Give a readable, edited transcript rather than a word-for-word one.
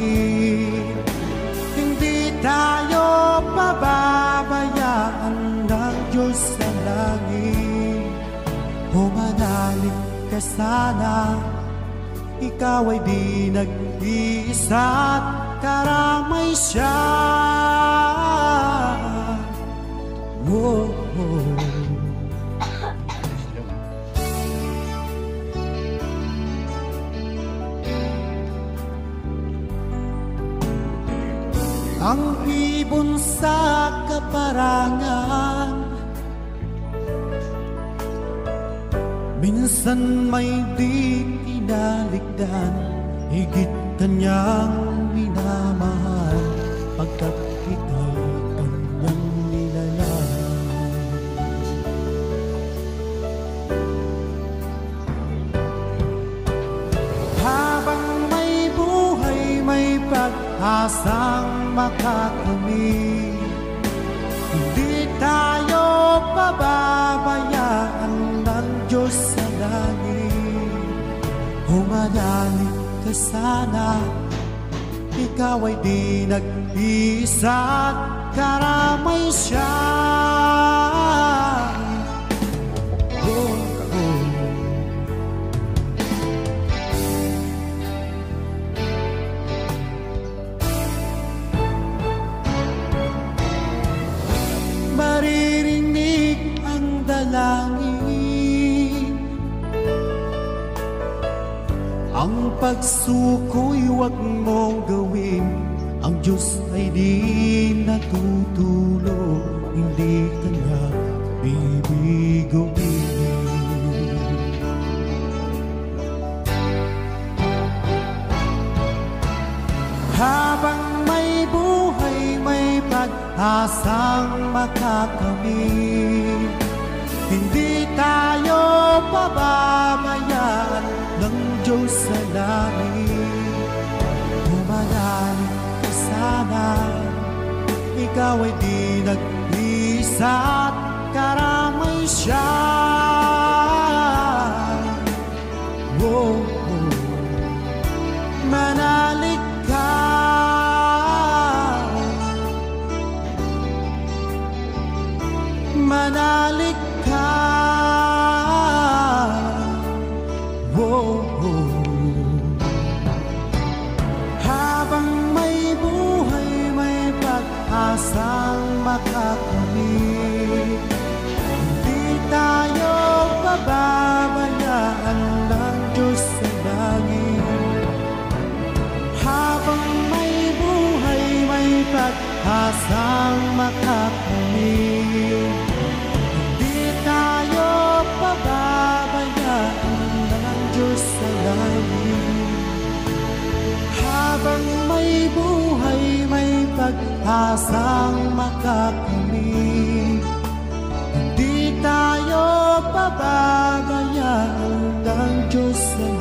langit. Hindi tayo pababayaan ng Diyos sa langit. Humanalig ka sana, ikaw ay di nag-iisa at karamay siya. Oh, oh. Ang ibon sa kaparangan, minsan may di tinalikdan, higit kanyang minamahal, pagkat ika'y kanyang nilalang. Habang may buhay, may pag-asang makakamit. Hindi tayo pababayaan ng Diyos sa langit. Humanalig ka sana, ikaw ay di nag-iisa at karamay siya. Oh, oh. Maririnig ang dalangin, ang pagsuko'y huwag mong gawin. Ang Diyos ay di natutulog, hindi ka na bibiguin. Habang may buhay, may pag-asang makakamit. Hindi tayo pababayaan ng Diyos sa langit. Humanalig ka sana, ikaw ay di nag-iisa at karamay siya. Oh, oh. Manalig ka, manalig ka. Oh, oh. Habang may buhay, may pag-asang makakamit. Hindi tayo pababayaan ng Diyos sa langit. Habang may buhay, may pag-asang makakamit. Hindi tayo pababayaan ng Diyos sa langit. Habang may buhay, may pag-asang makakamit. Hindi tayo pababayaan ng Diyos sa langit.